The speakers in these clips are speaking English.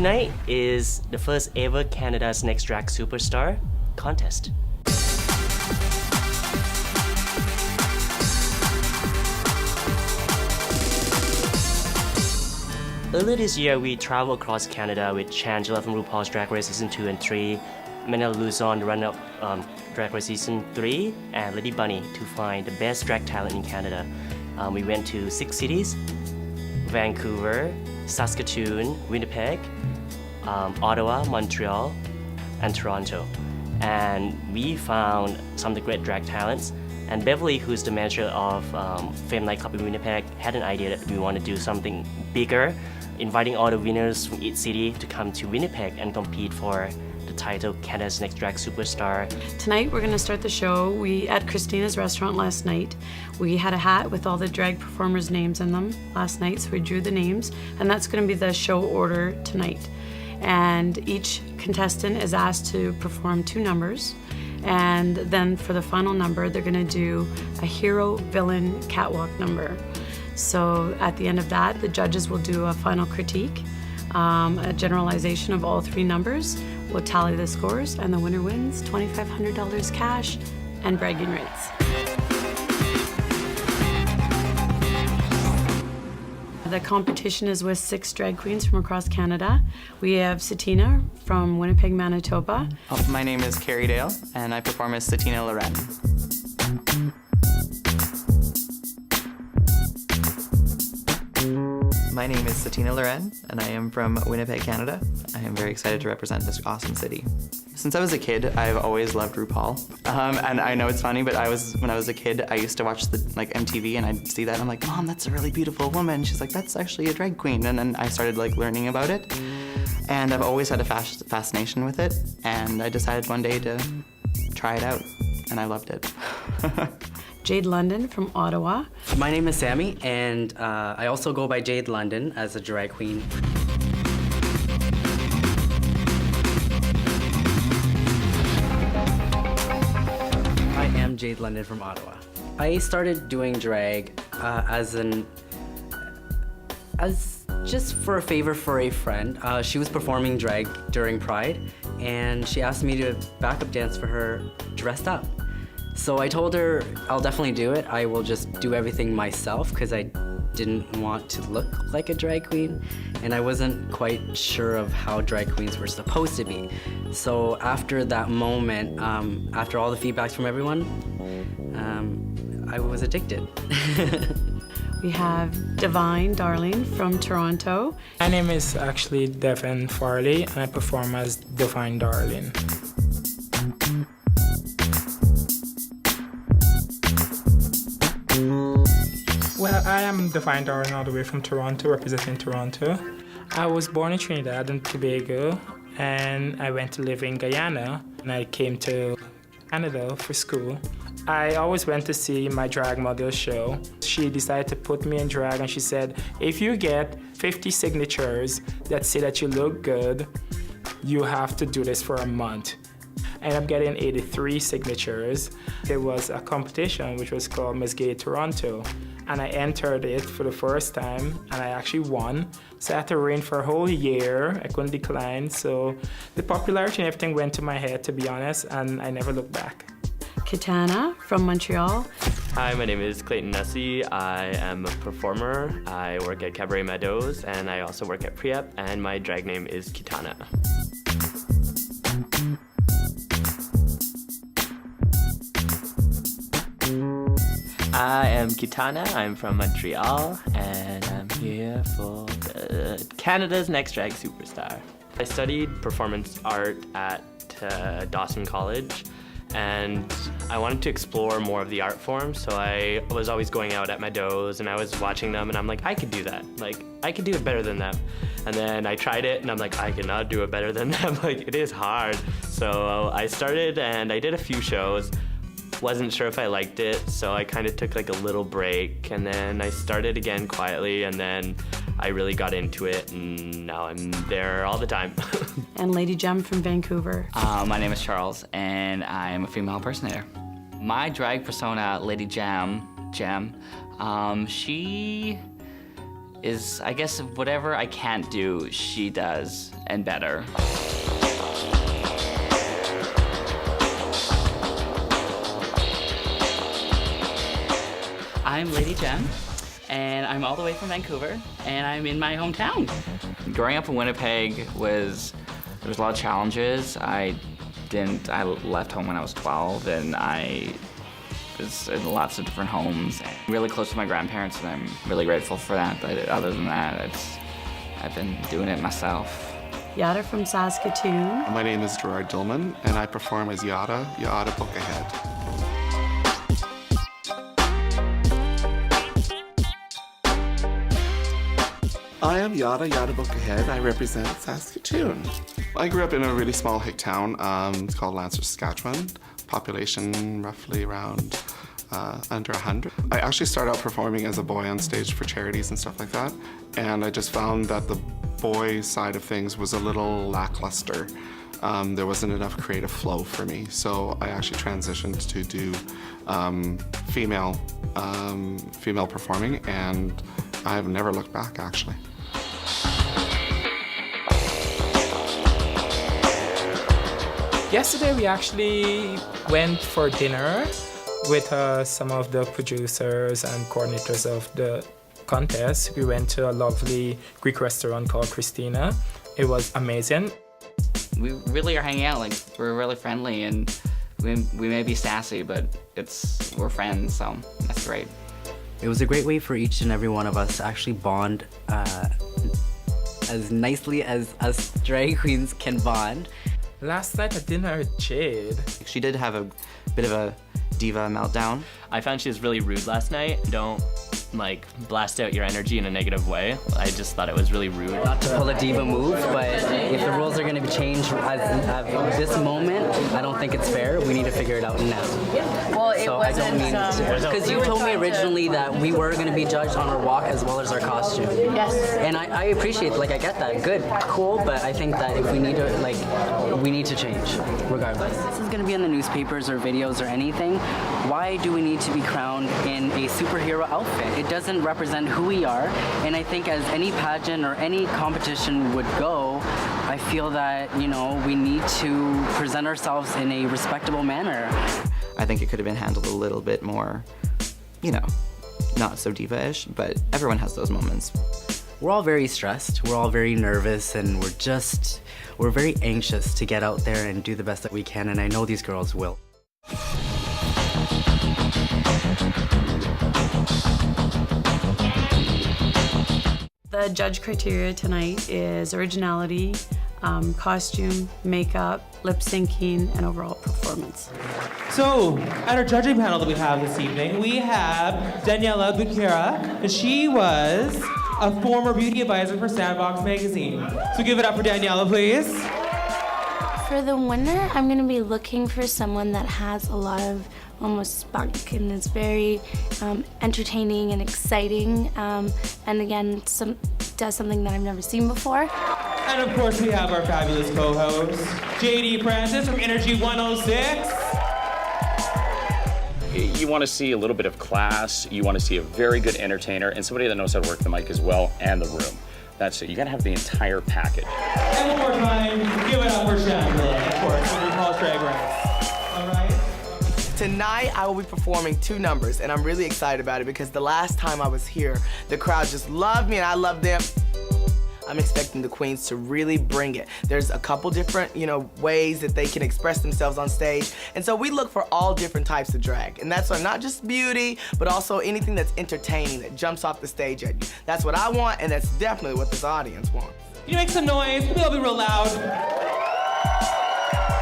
tonight is the first ever Canada's Next Drag Superstar contest. Earlier this year, we traveled across Canada with Shangela from RuPaul's Drag Race Season 2 and 3, Manila Luzon, the runner-up Drag Race Season 3, and Lady Bunny to find the best drag talent in Canada. We went to 6 cities: Vancouver, Saskatoon, Winnipeg, Ottawa, Montreal, and Toronto. And we found some of the great drag talents. And Beverly, who's the manager of Fame Nightclub in Winnipeg, had an idea that we want to do something bigger, inviting all the winners from each city to come to Winnipeg and compete for the title Canada's Next Drag Superstar. Tonight we're going to start the show. We at Christina's restaurant last night. We had a hat with all the drag performers' names in them last night, so we drew the names, and that's going to be the show order tonight. And each contestant is asked to perform 2 numbers, and then for the final number they're going to do a hero-villain catwalk number. So at the end of that, the judges will do a final critique, a generalization of all 3 numbers. We'll tally the scores, and the winner wins $2,500 cash and bragging rights. The competition is with 6 drag queens from across Canada. We have Satina from Winnipeg, Manitoba. My name is Carrie Dale, and I perform as Satina Loren. My name is Satina Loren, and I am from Winnipeg, Canada. I am very excited to represent this awesome city. Since I was a kid, I've always loved RuPaul. And I know it's funny, but when I was a kid, I used to watch MTV, and I'd see that, and I'm like, Mom, that's a really beautiful woman. She's like, that's actually a drag queen. And then I started learning about it. And I've always had a fascination with it, and I decided one day to try it out, and I loved it. Jade London from Ottawa. My name is Sammy, and I also go by Jade London as a drag queen. I am Jade London from Ottawa. I started doing drag as just for a favor for a friend. She was performing drag during Pride, and she asked me to backup dance for her dressed up. So I told her I'll definitely do it. I will just do everything myself because I didn't want to look like a drag queen, and I wasn't quite sure of how drag queens were supposed to be. So after that moment, after all the feedbacks from everyone, I was addicted. We have Divine Darling from Toronto. My name is actually Devin Farley, and I perform as Divine Darling. Well, I am Divine Darling all the way from Toronto, representing Toronto. I was born in Trinidad and Tobago, and I went to live in Guyana, and I came to Canada for school. I always went to see my drag model show. She decided to put me in drag, and she said, if you get 50 signatures that say that you look good, you have to do this for a month. I ended up getting 83 signatures. There was a competition which was called Miss Gay Toronto, and I entered it for the first time, and I actually won. So I had to reign for a whole year. I couldn't decline, so the popularity and everything went to my head, to be honest, and I never looked back. Kitana from Montreal. Hi, my name is Clayton Nessie. I am a performer. I work at Cabaret Meadows, and I also work at Prep, and my drag name is Kitana. I am Kitana. I'm from Montreal, and I'm here for Canada's Next Drag Superstar. I studied performance art at Dawson College, and I wanted to explore more of the art form, so I was always going out at Meadows, and I was watching them, and I'm like, I could do that. Like, I could do it better than them. And then I tried it, and I'm like, I cannot do it better than them. Like, it is hard. So I started, and I did a few shows. Wasn't sure if I liked it, so I kind of took like a little break, and then I started again quietly, and then I really got into it, and now I'm there all the time. And Lady Jem from Vancouver. My name is Charles, and I am a female impersonator. My drag persona, Lady Jem, she is, I guess, whatever I can't do, she does, and better. I'm Lady Jen, and I'm all the way from Vancouver, and I'm in my hometown. Growing up in Winnipeg there was a lot of challenges. I left home when I was 12, and I was in lots of different homes. Really close to my grandparents, and I'm really grateful for that. But other than that, I've been doing it myself. Yada from Saskatoon. My name is Gerard Dillman, and I perform as Yada Book Ahead. I am Yada Book Ahead. I represent Saskatoon. I grew up in a really small hick town. It's called Lancer, Saskatchewan. Population roughly around under 100. I actually started out performing as a boy on stage for charities and stuff like that. And I just found that the boy side of things was a little lackluster. There wasn't enough creative flow for me. So I actually transitioned to do female performing, and I have never looked back, actually. Yesterday we actually went for dinner with some of the producers and coordinators of the contest. We went to a lovely Greek restaurant called Christina. It was amazing. We really are hanging out, like, we're really friendly, and we may be sassy, but we're friends, so that's great. It was a great way for each and every one of us to actually bond as nicely as us drag queens can bond. Last night at dinner with Jade. She did have a bit of a diva meltdown. I found she was really rude last night. Don't like blast out your energy in a negative way. I just thought it was really rude. Not to pull a diva move, but if the rules are going to be changed at this moment, I don't think it's fair. We need to figure it out now. Well, it So wasn't. Because you told me originally that we were going to be judged on our walk as well as our costume. Yes. And I appreciate, like, I get that. Good, cool, but I think that if we need to, like, we need to change, regardless. This is going to be in the newspapers or videos or anything. Why do we need to be crowned in a superhero outfit? It doesn't represent who we are, and I think as any pageant or any competition would go, I feel that, you know, we need to present ourselves in a respectable manner. I think it could have been handled a little bit more, you know, not so diva-ish, but everyone has those moments. We're all very stressed, we're all very nervous, and we're very anxious to get out there and do the best that we can, and I know these girls will. The judge criteria tonight is originality, costume, makeup, lip syncing, and overall performance. So, at our judging panel that we have this evening, we have Daniela Bukira, and she was a former beauty advisor for Sandbox magazine. So give it up for Daniela, please. For the winner, I'm gonna be looking for someone that has a lot of almost spunk and is very entertaining and exciting, and again, does something that I've never seen before. And of course, we have our fabulous co-host, JD Francis from Energy 106. You want to see a little bit of class, you want to see a very good entertainer, and somebody that knows how to work the mic as well, and the room. That's it. You got to have the entire package. And one more time, give it up for Shangela, of course, from RuPaul's Drag Race. All right? Tonight, I will be performing 2 numbers, and I'm really excited about it because the last time I was here, the crowd just loved me and I loved them. I'm expecting the queens to really bring it. There's a couple different, ways that they can express themselves on stage. And so we look for all different types of drag. And that's why not just beauty, but also anything that's entertaining, that jumps off the stage at you. That's what I want, and that's definitely what this audience wants. You make some noise, maybe I'll be real loud.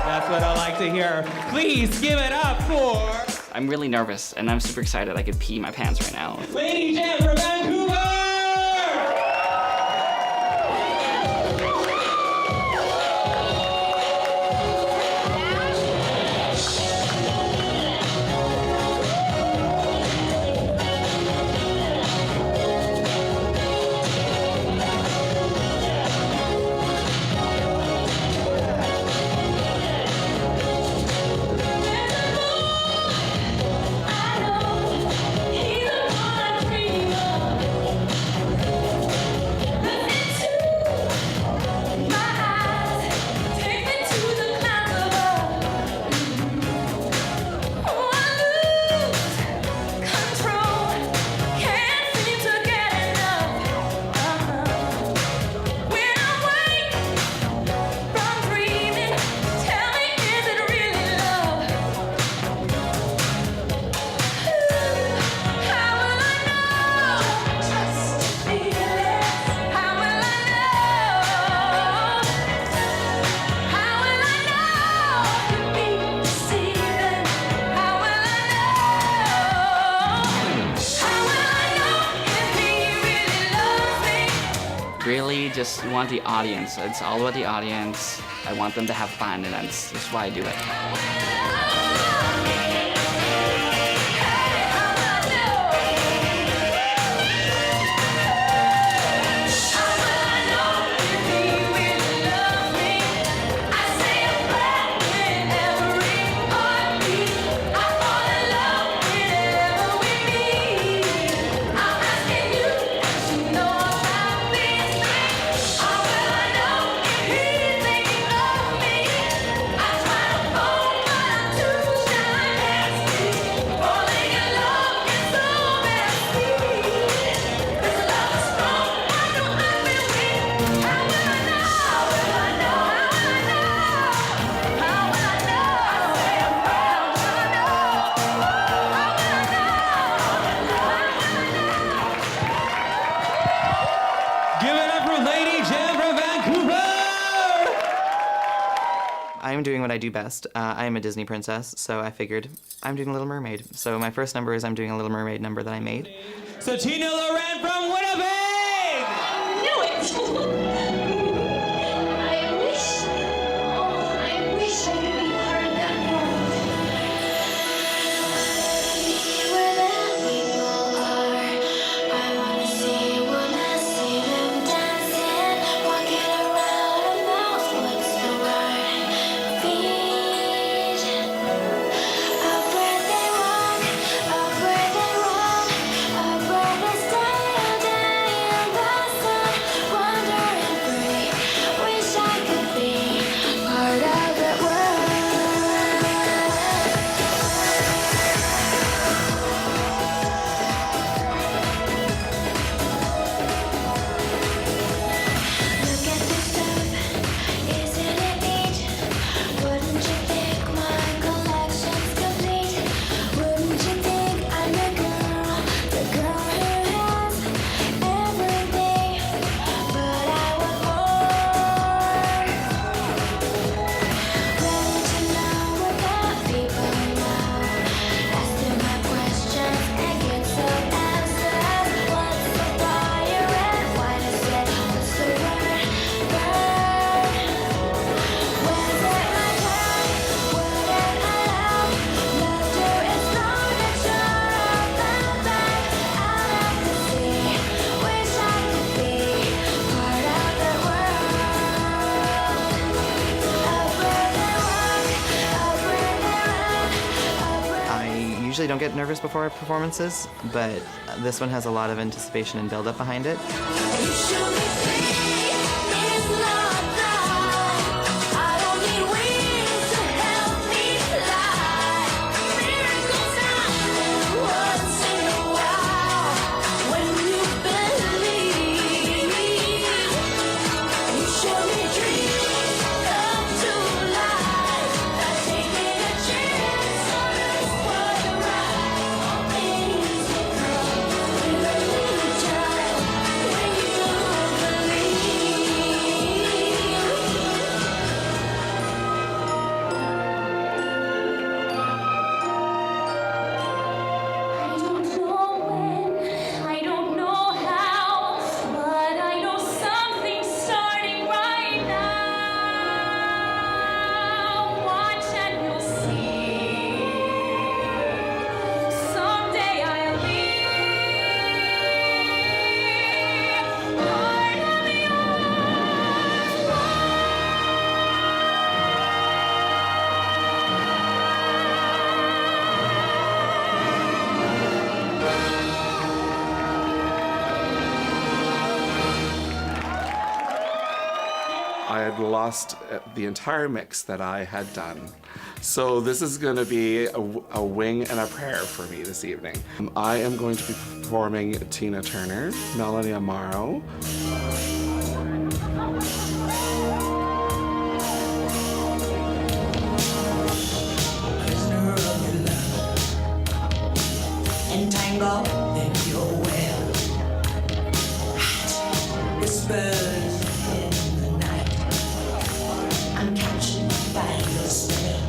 That's what I like to hear. Please give it up for... I'm really nervous, and I'm super excited. I could pee my pants right now. Lady Jen from Vancouver! really just want the audience. It's all about the audience. I want them to have fun, and that's why I do it. I'm doing what I do best. I am a Disney princess, so I figured I'm doing Little Mermaid. So my first number is I'm doing a Little Mermaid number that I made. So Tina Loren from Winnipeg! I knew it! I wish I could be part of that world. Where the people are, I wanna see them dancing, walking around a mouse. What's the word? Feet. Up where they walk, up where they walk, up where they stand in the sun, wandering free. Wish I could be part of that world. Look at this stuff, isn't it neat? Wouldn't you think my collection's complete? Wouldn't you think I'm the girl who has everything? But I want more. Ready to know what the people know. Ask them my questions and get some answers. What's the fire and why does it? What's the word? Burn. When's it my turn? Wouldn't I love? Laughter is long and sure of the back out of the sea. Wish I could be part of the world. Up where they walk, up where they run, up where I usually don't get nervous before performances, but this one has a lot of anticipation and build-up behind it. you should be free. It's not right. I don't need wings to help me fly. Miracles happen once in a while when you believe. You show me dreams come to life. By taking a chance on this world ride. All things will come in a little time when you believe. I don't know when, I don't know how, but I know something's starting right now. Watch and you'll see. Someday I'll be part of your I had lost the entire mix that I had done. So this is going to be a wing and a prayer for me this evening. I am going to be performing Tina Turner, Melanie Amaro, Entangled in your web, whispers in the night. I'm captured by your spell.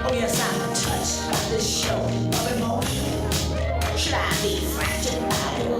Oh yes, I'm touched by this show of emotion. Should I be fractured by your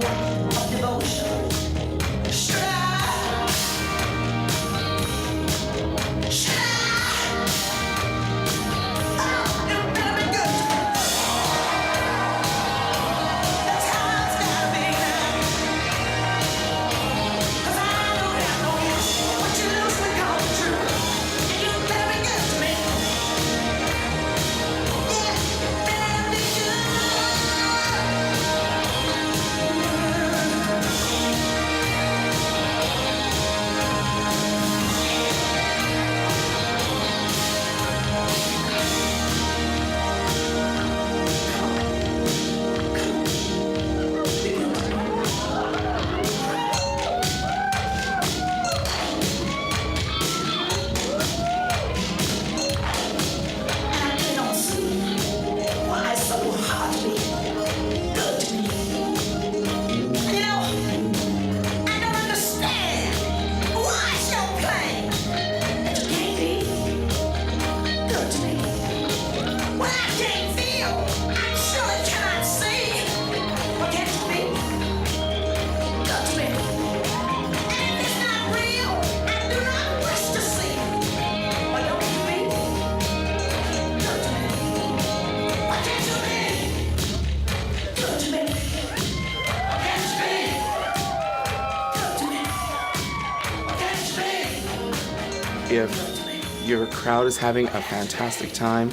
if your crowd is having a fantastic time,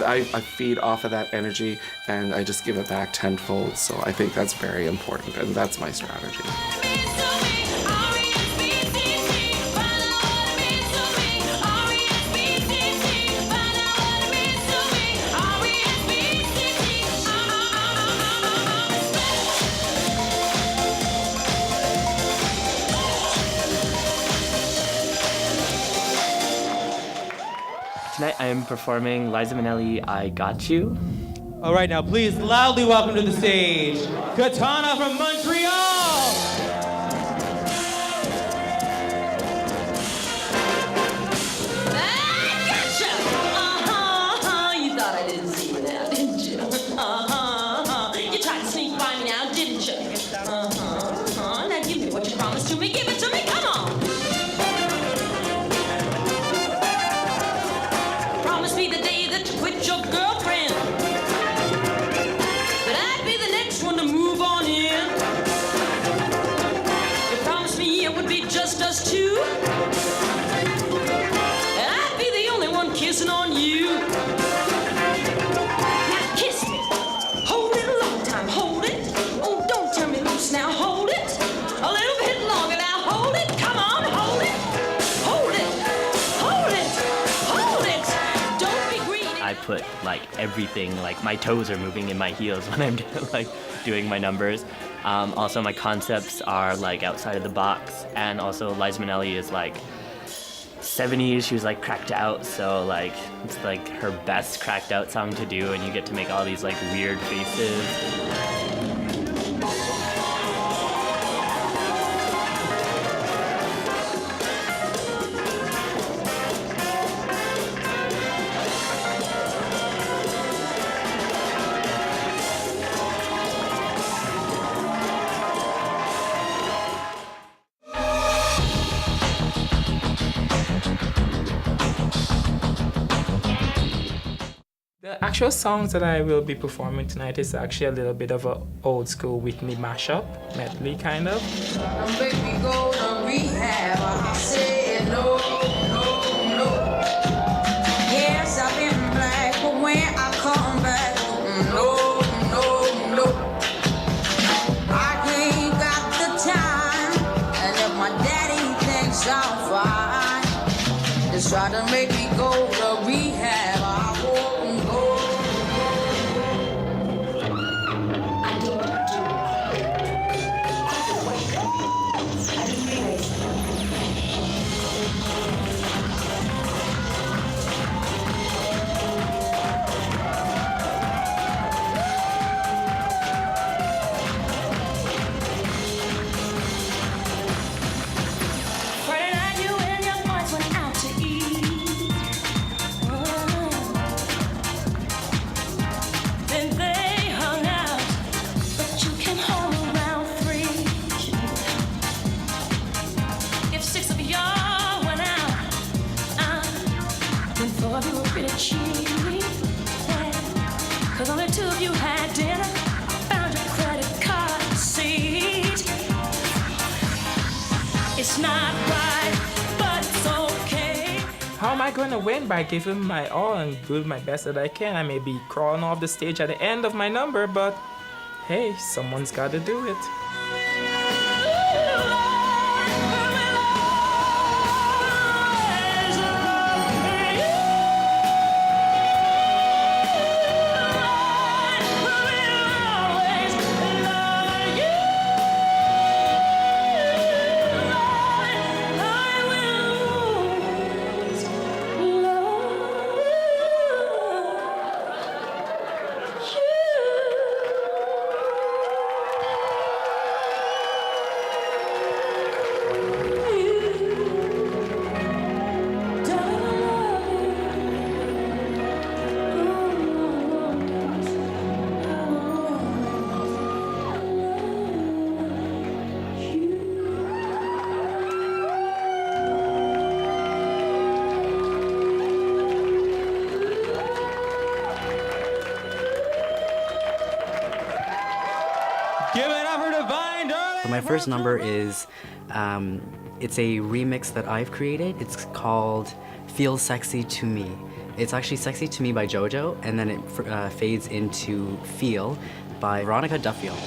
I feed off of that energy and I just give it back tenfold. So I think that's very important, and that's my strategy. Tonight I am performing Liza Minnelli, I Got You. All right, now please loudly welcome to the stage, Katana from Montreal! You thought I didn't see you now, didn't you? You tried to sneak by me now, didn't you? Now give me what you promised to me. Give it to me, come on. Promise me the day that you quit your girlfriend, that I'd be the next one to move on in. You promised me it would be just us two, and I'd be the only one kissing on you. Now kiss me. Hold it a long time. Hold it. Oh, don't turn me loose now. Hold it. A little bit longer now. Hold it. Come on. Hold it. Hold it. Hold it. Hold it. Don't be greedy. I put like everything, like my toes are moving in my heels when I'm like doing my numbers. Also my concepts are like outside of the box, and also Liza Minnelli is like 70s, she was like cracked out, so like it's like her best cracked out song to do, and you get to make all these like weird faces. The actual songs that I will be performing tonight is actually a little bit of a old school Whitney mashup, medley kind of. Make me go to rehab. I said no, no, no. Yes, I've been black, but when I come back, no, no, no. I ain't got the time, and if my daddy thinks I'm fine, just try to make me go to rehab. I won't go. Friday night, you and your boys went out to eat. Then they hung out, but you came home around 3. If 6 of y'all went out, then 4 of you were pretty cheap. Cause only 2 of you had dinner. I found your credit card receipt. It's not right, but it's okay. How am I going to win? By giving my all and doing my best that I can. I may be crawling off the stage at the end of my number, but hey, someone's got to do it. Give it up for Divine, darling! My first number is It's a remix that I've created. It's called Feel Sexy to Me. It's actually Sexy to Me by JoJo, and then it fades into Feel by Veronica Duffield.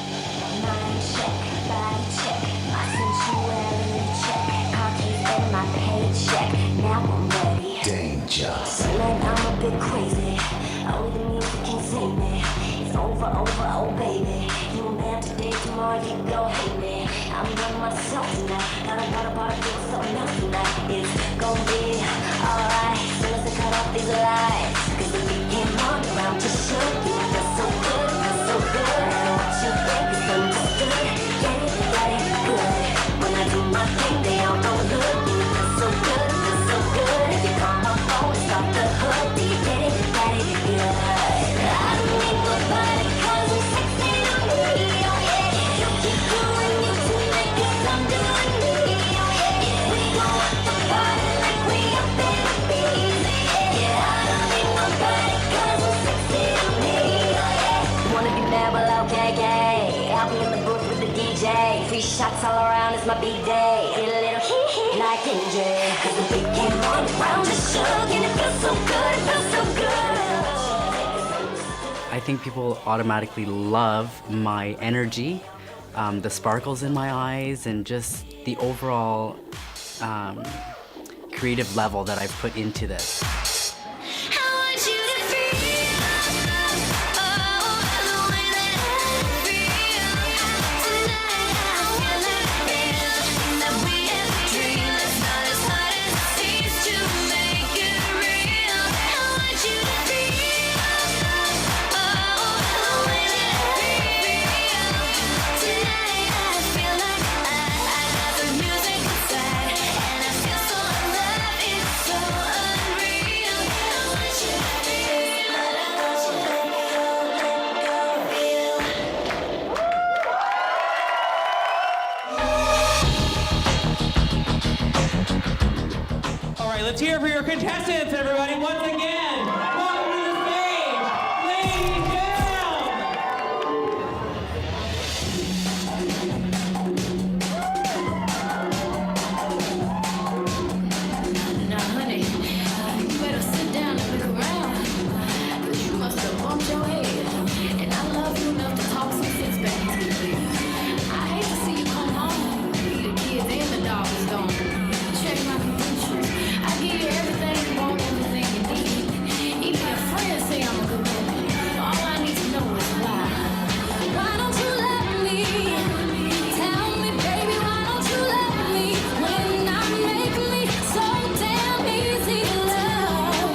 Danger. I'm a bit crazy. Only the music can save me. It's over, oh baby. You man today, tomorrow you gon' hate me. I'm not myself tonight. I don't wanna do something else tonight. It's gon' be alright. Soon as I cut off these lights. Cause the beat came on around to show you. Feels so good, feels so good. I know what you think is understood. Get it good. When I do my thing, they all know good. Feels so good, feels so good. If you call my phone, stop the hood. Do you get it good? I don't need nobody cause I'm sexy to me, oh yeah. You keep doing you tonight cause I'm doing me, oh yeah. We gon' rock the party like we up in the beat, yeah. I don't need nobody cause I'm sexy to me, oh yeah. Wanna be mad, well okay. I'll be in the booth with the DJ. Free shots all around, it's my B-day. Get a little hee-hee like NJ. Cause the beat came on around the show. And it feels so good, it feels so good. I think people automatically love my energy, the sparkles in my eyes, and just the overall creative level that I've put into this. Let's hear it for your contestants, everybody, once again. Welcome to the stage, ladies down. Now, honey, you better sit down and look around. Cause you must have bumped your head. And I love you enough to talk some sense back to you. I hate to see you come home. The kids and the dog is gone. Check my credentials. I give you everything you want, everything you need. Even your friends say I'm a good woman. All I need to know is why. Why don't you let me? Tell me, baby, why don't you let me? When I make me so damn easy to love.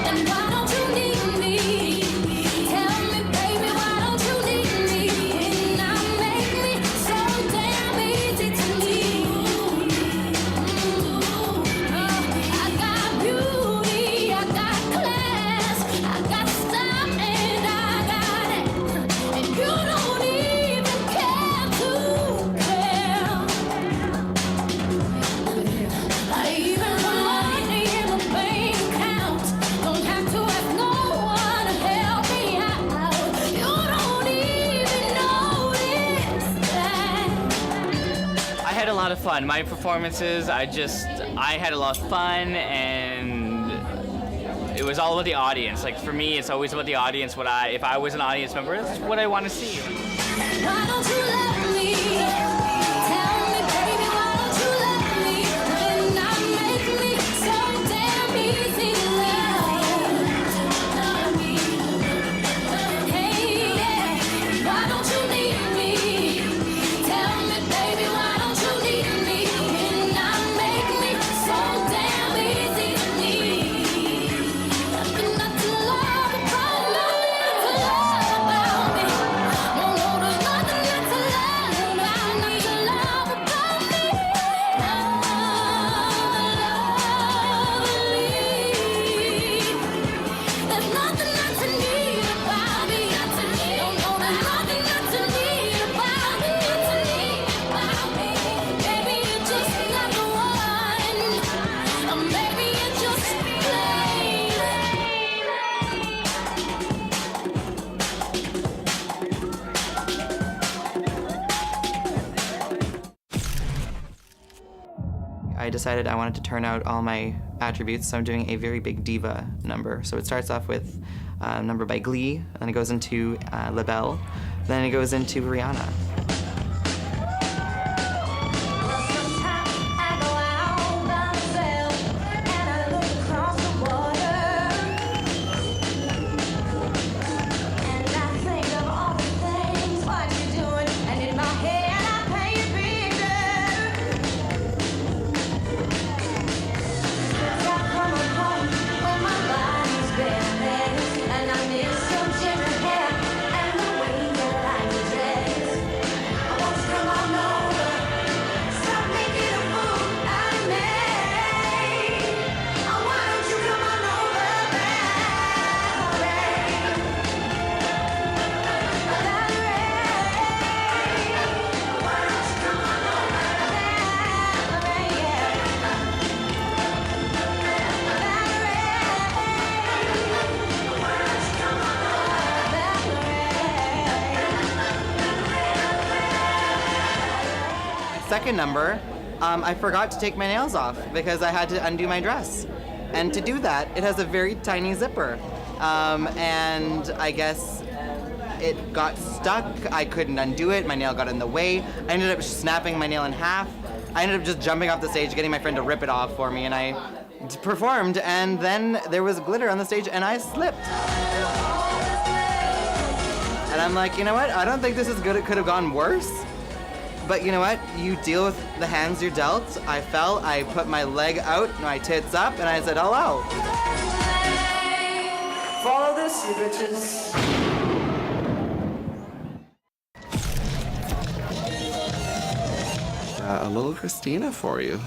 And why don't you need me? Tell me, baby, why don't you need me? When I make me so damn easy to leave. I got beauty, I got class, I got style, and I got it. And you don't even care to care. I even put money in the bank account. Don't have to ask no one to help me out. You don't even notice that. I had a lot of fun. My performances, I had a lot of fun, and it was all about the audience. Like for me, it's always about the audience. If I was an audience member, that's what I want to see. Why don't you let me? Tell me, baby, why don't you let me? When I make me so damn easy to love. Hey, yeah. Why don't you need me? Tell me, baby, why don't you need me? When I make me so damn easy to need. Nothing not to love about, nothing not to love about me. No, there's nothing not to love. I decided I wanted to turn out all my attributes, so I'm doing a very big diva number. So it starts off with a number by Glee, then it goes into La Belle, then it goes into Rihanna. Second number, I forgot to take my nails off because I had to undo my dress. And to do that, it has a very tiny zipper. And I guess it got stuck. I couldn't undo it. My nail got in the way. I ended up snapping my nail in half. I ended up just jumping off the stage, getting my friend to rip it off for me, and I performed, and then there was glitter on the stage, and I slipped. And I'm like, you know what? I don't think this is good. It could have gone worse. But you know what? You deal with the hands you're dealt. I fell, I put my leg out, my tits up, and I said, hello. Follow this, you bitches. A little Christina for you.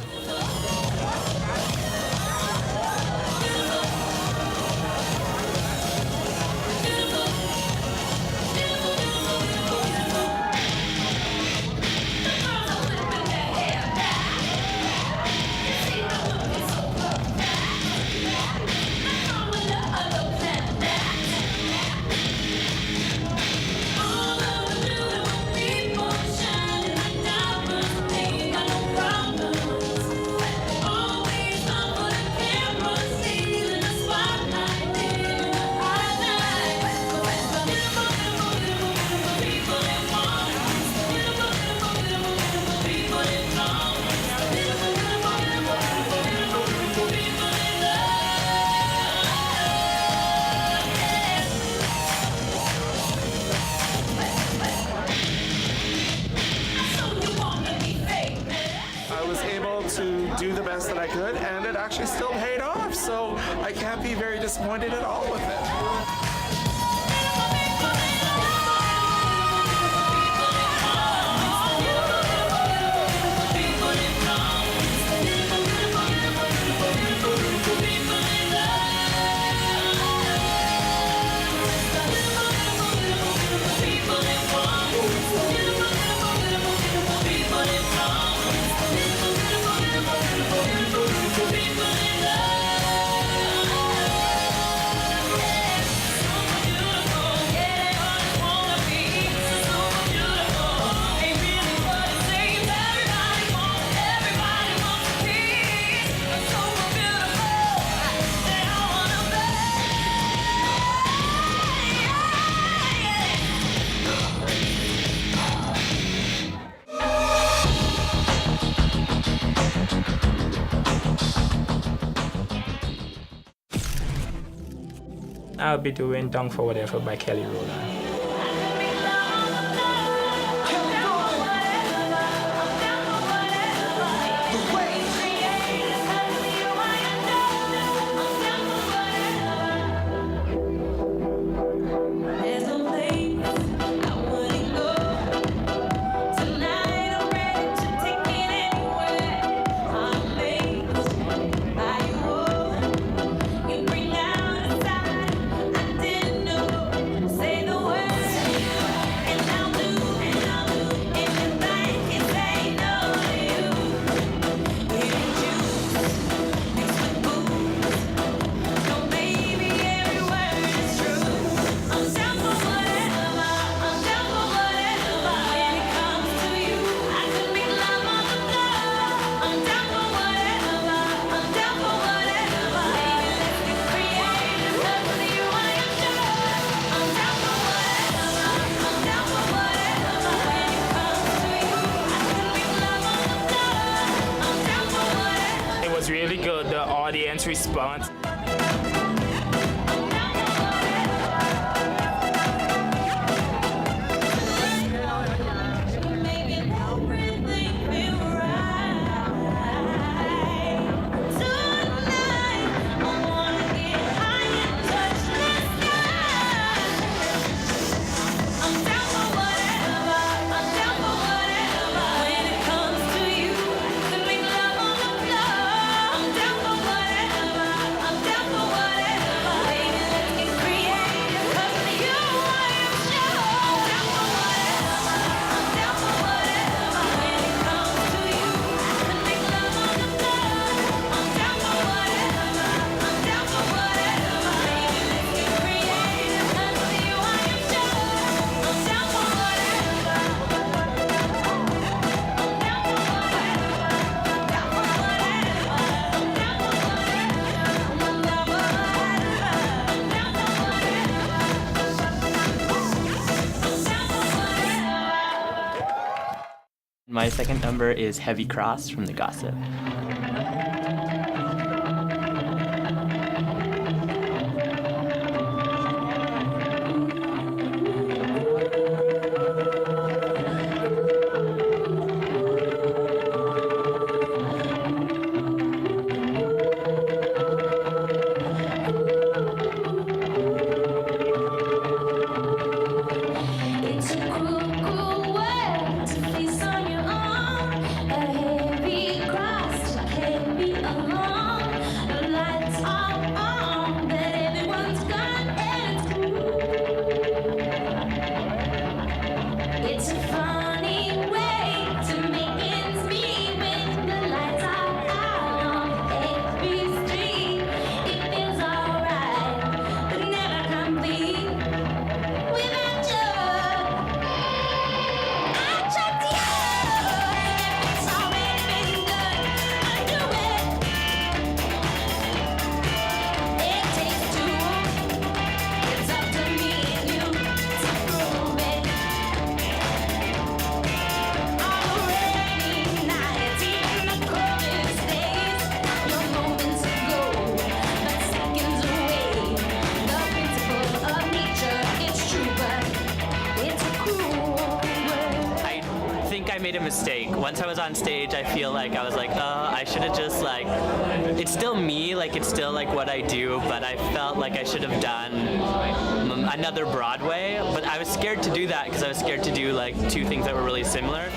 To do the best that I could, and it actually still paid off, so I can't be very disappointed at all with it. I'll be doing Down for Whatever by Kelly Rowland. Say the word. audience response. My second number is Heavy Cross from The Gossip. It's a cruel, cruel world to face on your own. A heavy cross to carry along. The lights are on, but everyone's gone and it's cool. It's a funny way to make ends meet when the lights are out on every street. It feels alright, but never complete. Without you, I trust you. If it's already been done, undo it. It takes two. It's up to me and you to prove it. On the rainy nights, even the coldest days, your moments ago, but seconds away. The principle of nature, it's true, but it's a cruel world. I think I made a mistake. Once I was on stage, I feel like I was like, I should have just like, it's still me, like it's still like what I do, but I felt like I should have done another Broadway. But I was scared to do that because I was scared to do like two things that were really similar.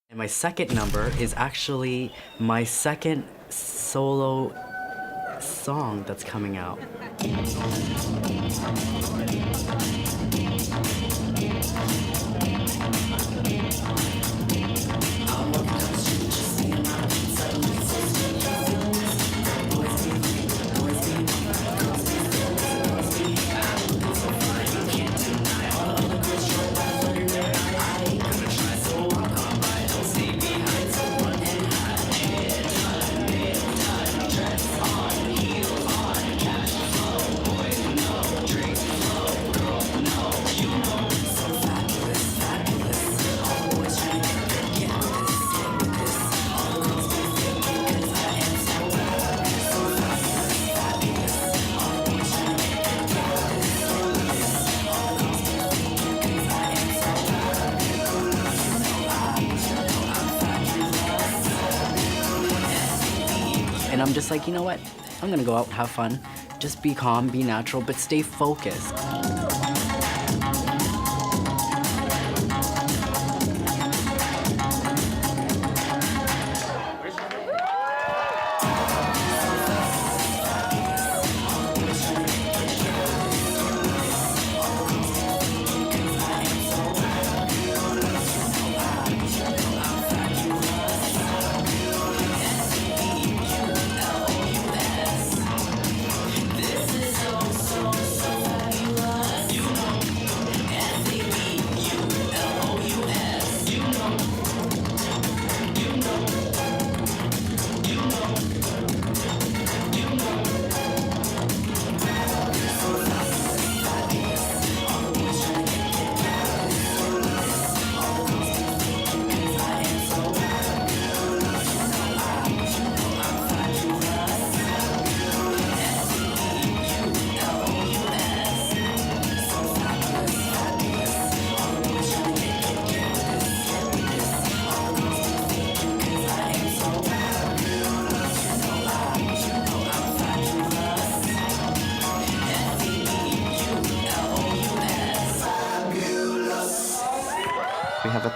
And my second number is actually my second solo song that's coming out. And I'm just like, you know what? I'm gonna go out, have fun, just be calm, be natural, but stay focused. This is all so, so fabulous.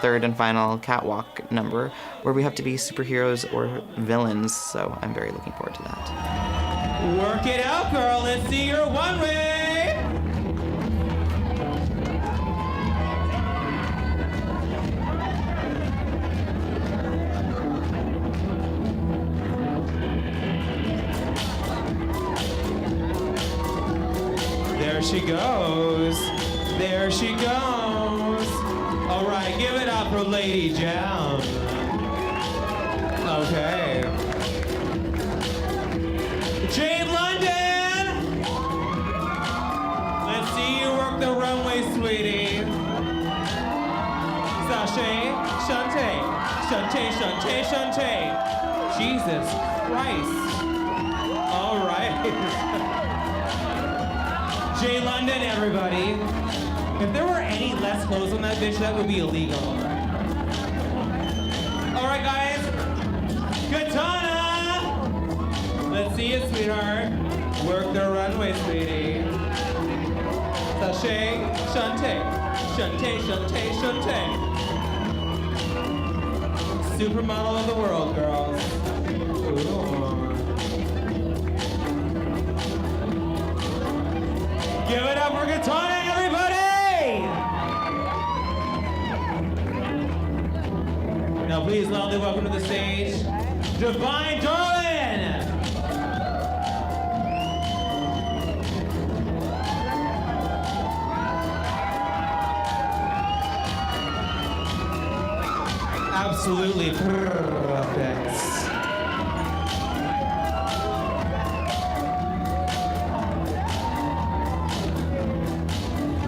third and final catwalk number where we have to be superheroes or villains, so I'm very looking forward to that. Work it out, girl. Let's see your one way. There she goes. There she goes. All right, give it up for Lady Jam. Okay. Jade London! Let's see you work the runway, sweetie. Sashay, Shantae, Shantae, Shantae, Shantae. Jesus Christ. All right. Jay London, everybody. If there were any less clothes on that bitch, that would be illegal. All right, guys. Katana! Let's see it, sweetheart. Work the runway, sweetie. Sashay, Shantae, Shantae, Shantae, Shantae. Supermodel of the world, girls. Ooh. Give it up for Katana, everybody! Now please loudly welcome to the stage, Divine Darlin! Absolutely perfect.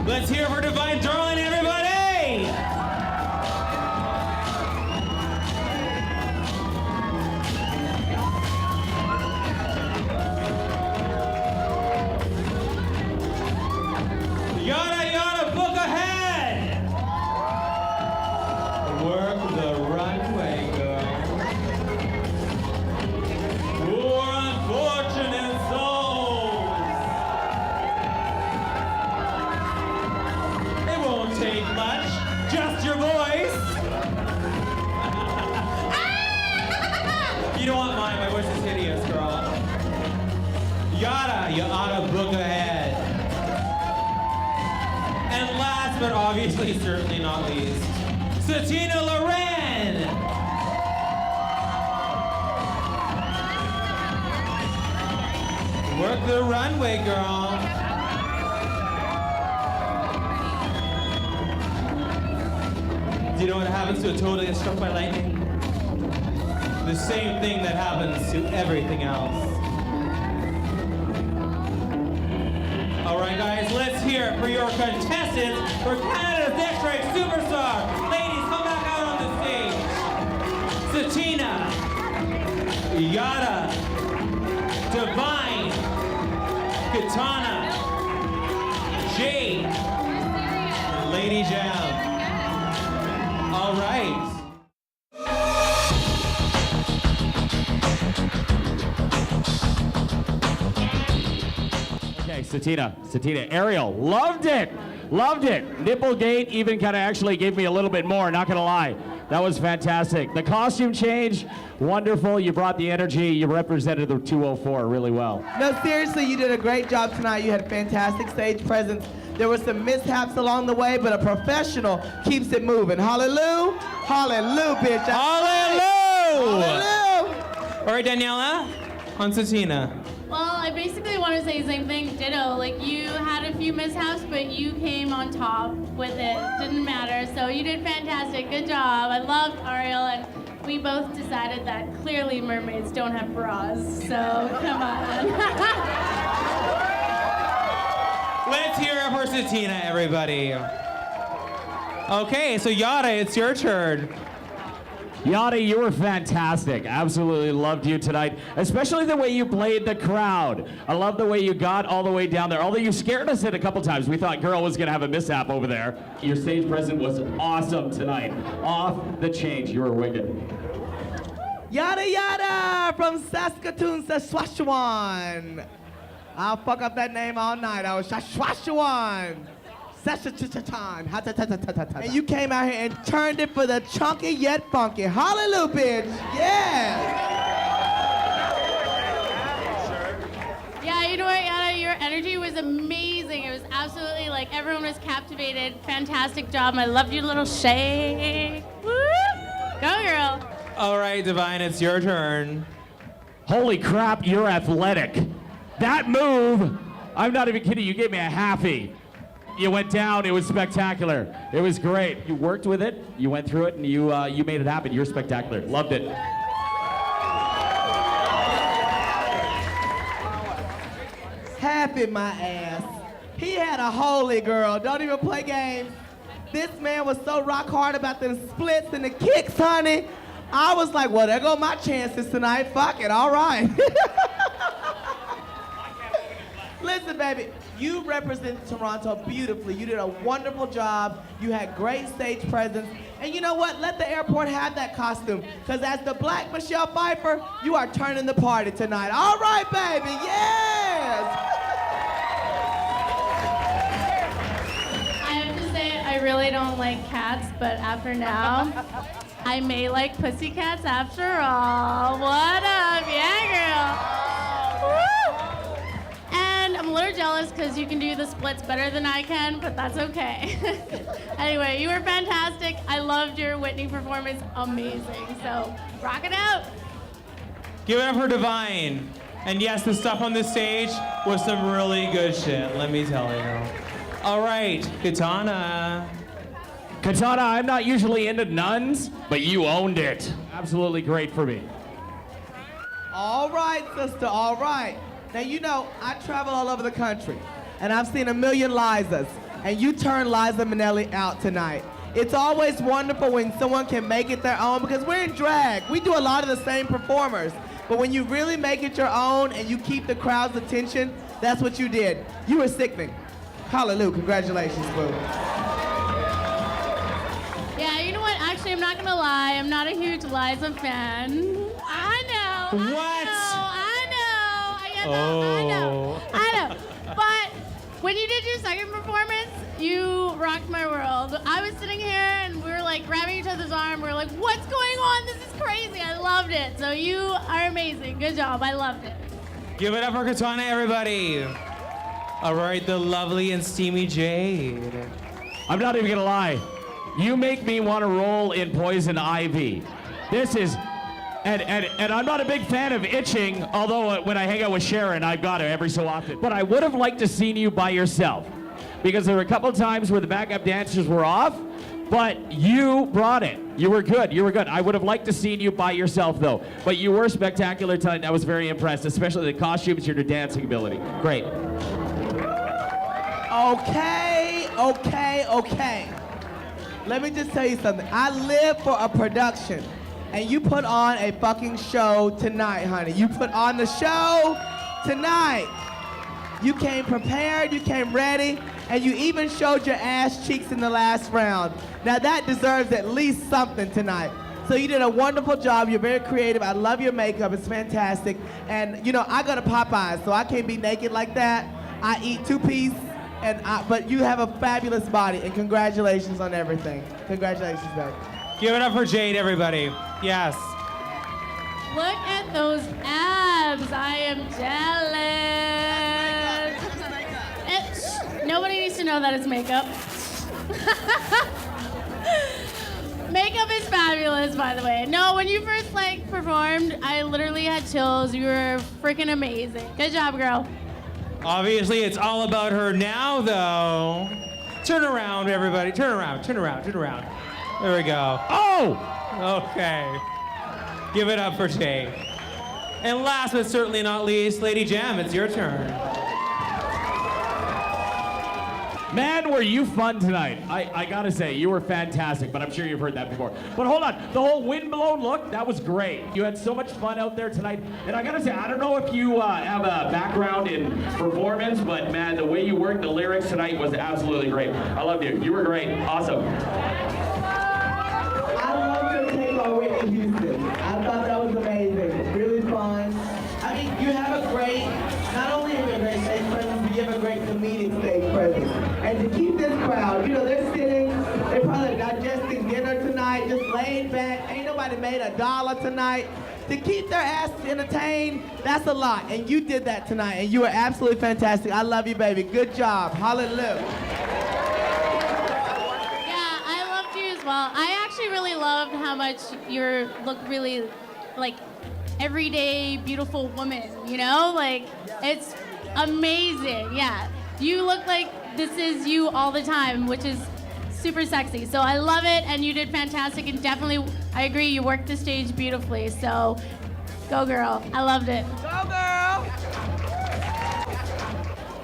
Let's hear for Divine Darlin, everybody! Yada yada, book ahead! Work the runway, girl. For unfortunate souls. It won't take much, just your voice. You don't want mine, my voice is hideous, girl. Yada, you oughta book ahead. And last but obviously certainly not least, Satina Loren. Work the runway, girl. Do you know what happens to a toad that gets struck by lightning? The same thing that happens to everything else. All right, guys, let's hear it for your contestants for Canada's Next Drag Superstar. Ladies, come back out on the stage. Satina, Yada, Divine, Katana, Jade, Lady Jam. All right. Okay, Satina, Ariel, loved it. Nipplegate even kind of actually gave me a little bit more, not gonna lie. That was fantastic. The costume change, wonderful. You brought the energy. You represented the 204 really well. No, seriously, you did a great job tonight. You had fantastic stage presence. There were some mishaps along the way, but a professional keeps it moving. Hallelujah. Hallelujah, bitch. Hallelujah. Hallelujah. All right, Daniela, on Satina. Well, I basically want to say the same thing, ditto. Like, you had a few mishaps, but you came on top with it. Didn't matter, so you did fantastic. Good job. I loved Ariel, and we both decided that clearly mermaids don't have bras, so come on. Let's hear it for Satina, everybody. Okay, so Yada, it's your turn. Yada, you were fantastic. Absolutely loved you tonight, especially the way you played the crowd. I love the way you got all the way down there. Although you scared us in a couple times. We thought girl was gonna have a mishap over there. Your stage presence was awesome tonight. Off the change, you were wicked. Yada yada from Saskatoon, Saskatchewan. I'll fuck up that name all night. I was Saskatchewan. Session and you came out here and turned it for the chunky yet funky. Hallelujah, bitch. Yeah. Yeah, you know what, Yana? Your energy was amazing. It was absolutely like everyone was captivated. Fantastic job. I loved your little shake. Woo! Go, girl. All right, Divine, it's your turn. Holy crap, you're athletic. That move, I'm not even kidding, you gave me a halfie. You went down, it was spectacular. It was great. You worked with it, you went through it, and you made it happen. You're spectacular. Loved it. Happy my ass. He had a holy girl. Don't even play games. This man was so rock hard about the splits and the kicks, honey. I was like, well, there go my chances tonight. Fuck it, all right. Listen, baby, you represented Toronto beautifully. You did a wonderful job. You had great stage presence. And you know what? Let the airport have that costume. Because as the Black Michelle Pfeiffer, you are turning the party tonight. All right, baby, yes! I have to say, I really don't like cats, but after now, I may like pussycats after all. What up? Yeah, girl. Woo! And I'm a little jealous because you can do the splits better than I can, but that's okay. Anyway, you were fantastic. I loved your Whitney performance. Amazing. So, rock it out. Give it up for Divine. And yes, the stuff on this stage was some really good shit, let me tell you. All right, Katana. Katana, I'm not usually into nuns, but you owned it. Absolutely great for me. All right, sister, all right. Now, you know, I travel all over the country, and I've seen a million Lizas, and you turned Liza Minnelli out tonight. It's always wonderful when someone can make it their own, because we're in drag. We do a lot of the same performers, but when you really make it your own and you keep the crowd's attention, that's what you did. You were sickening. Hallelujah, congratulations, boo. Yeah, you know what? Actually, I'm not gonna lie. I'm not a huge Liza fan. I know. What? I know. But when you did your second performance, you rocked my world. I was sitting here and we were like grabbing each other's arm. We were like, what's going on? This is crazy. I loved it. So you are amazing. Good job. I loved it. Give it up for Katana, everybody. All right, the lovely and steamy Jade. I'm not even gonna lie. You make me want to roll in poison ivy. This is, and I'm not a big fan of itching, although when I hang out with Sharon, I've got it every so often. But I would have liked to seen you by yourself, because there were a couple of times where the backup dancers were off, but you brought it. You were good, you were good. I would have liked to seen you by yourself though, but you were spectacular tonight. I was very impressed, especially the costumes, your dancing ability. Great. Okay. Let me just tell you something. I live for a production, and you put on a fucking show tonight, honey. You put on the show tonight. You came prepared, you came ready, and you even showed your ass cheeks in the last round. Now that deserves at least something tonight. So you did a wonderful job. You're very creative. I love your makeup. It's fantastic. And you know, I go to Popeyes, so I can't be naked like that. I eat two-piece. But you have a fabulous body, and congratulations on everything. Congratulations, babe. Give it up for Jade, everybody. Yes. Look at those abs. I am jealous. Nobody needs to know that it's makeup. Makeup is fabulous, by the way. No, when you first performed, I literally had chills. You were freaking amazing. Good job, girl. Obviously, it's all about her now, though. Turn around, everybody. Turn around. There we go. Oh! Okay. Give it up for Jade. And last but certainly not least, Lady Jam, it's your turn. Man, were you fun tonight. I gotta say, you were fantastic, but I'm sure you've heard that before. But hold on, the whole windblown look, that was great. You had so much fun out there tonight. And I gotta say, I don't know if you have a background in performance, but man, the way you worked the lyrics tonight was absolutely great. I loved you. You were great. Awesome. I love your take on Whitney Houston. I thought that was amazing. Really fun. I mean, you have a great, not only have you a great stage presence, but you have a great comedic stage presence. And to keep this crowd. You know, they're sitting, they're probably digesting dinner tonight, just laid back. Ain't nobody made $1 tonight. To keep their asses entertained, that's a lot. And you did that tonight, and you were absolutely fantastic. I love you, baby. Good job. Hallelujah. Yeah, I loved you as well. I actually really loved how much you look really like everyday beautiful woman, you know? Like, it's amazing. Yeah. You look like this is you all the time, which is super sexy. So I love it, and you did fantastic, and definitely, I agree, you worked the stage beautifully. So go girl. I loved it. Go girl.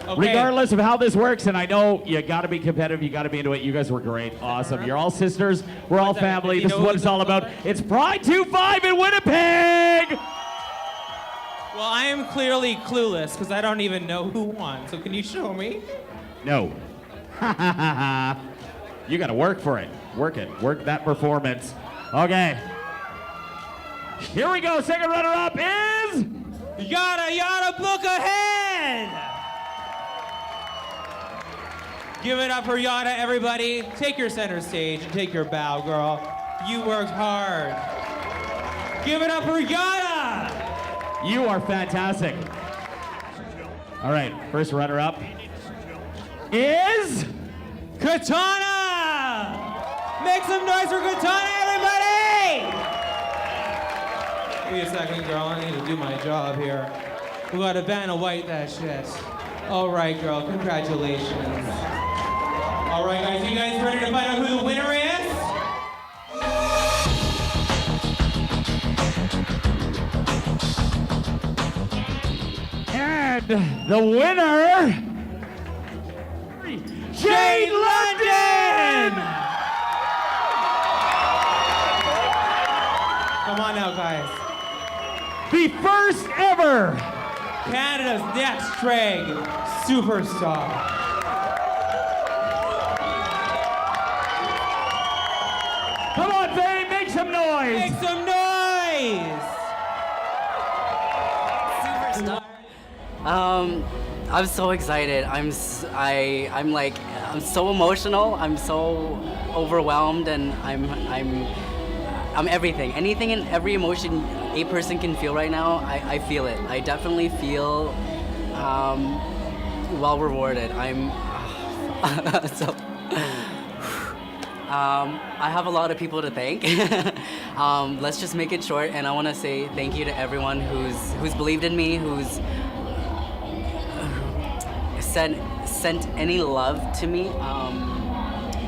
Okay. Regardless of how this works, and I know you got to be competitive, you got to be into it. You guys were great, awesome. You're all sisters, we're all family. This is what it's all about. It's Pride 2-5 in Winnipeg. Well, I am clearly clueless because I don't even know who won. So can you show me? No. You got to work for it. Work it. Work that performance. Okay. Here we go. Second runner-up is Yada Yada Book Ahead. Give it up for Yada, everybody. Take your center stage and take your bow, girl. You worked hard. Give it up for Yada. You are fantastic. All right, first runner-up is Katana. Make some noise for Katana, everybody. Wait a second, girl. I need to do my job here. We gotta Vanna White that shit. All right, girl. Congratulations. All right, guys. You guys ready to find out who the winner is? And the winner, Jade London! Come on now, guys. The first ever Canada's next drag superstar. Come on, babe, make some noise! Make some noise! I'm so excited. I'm so emotional. I'm so overwhelmed, and I'm everything. Anything and every emotion a person can feel right now, I feel it. I definitely feel well rewarded. I'm so. I have a lot of people to thank. Let's just make it short, and I want to say thank you to everyone who's believed in me, who's sent any love to me.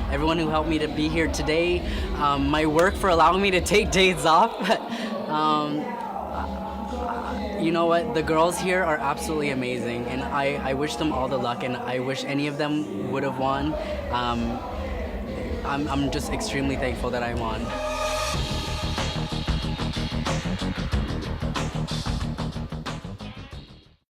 Everyone who helped me to be here today. My work for allowing me to take days off. You know what? The girls here are absolutely amazing, and I wish them all the luck, and I wish any of them would have won. I'm just extremely thankful that I won.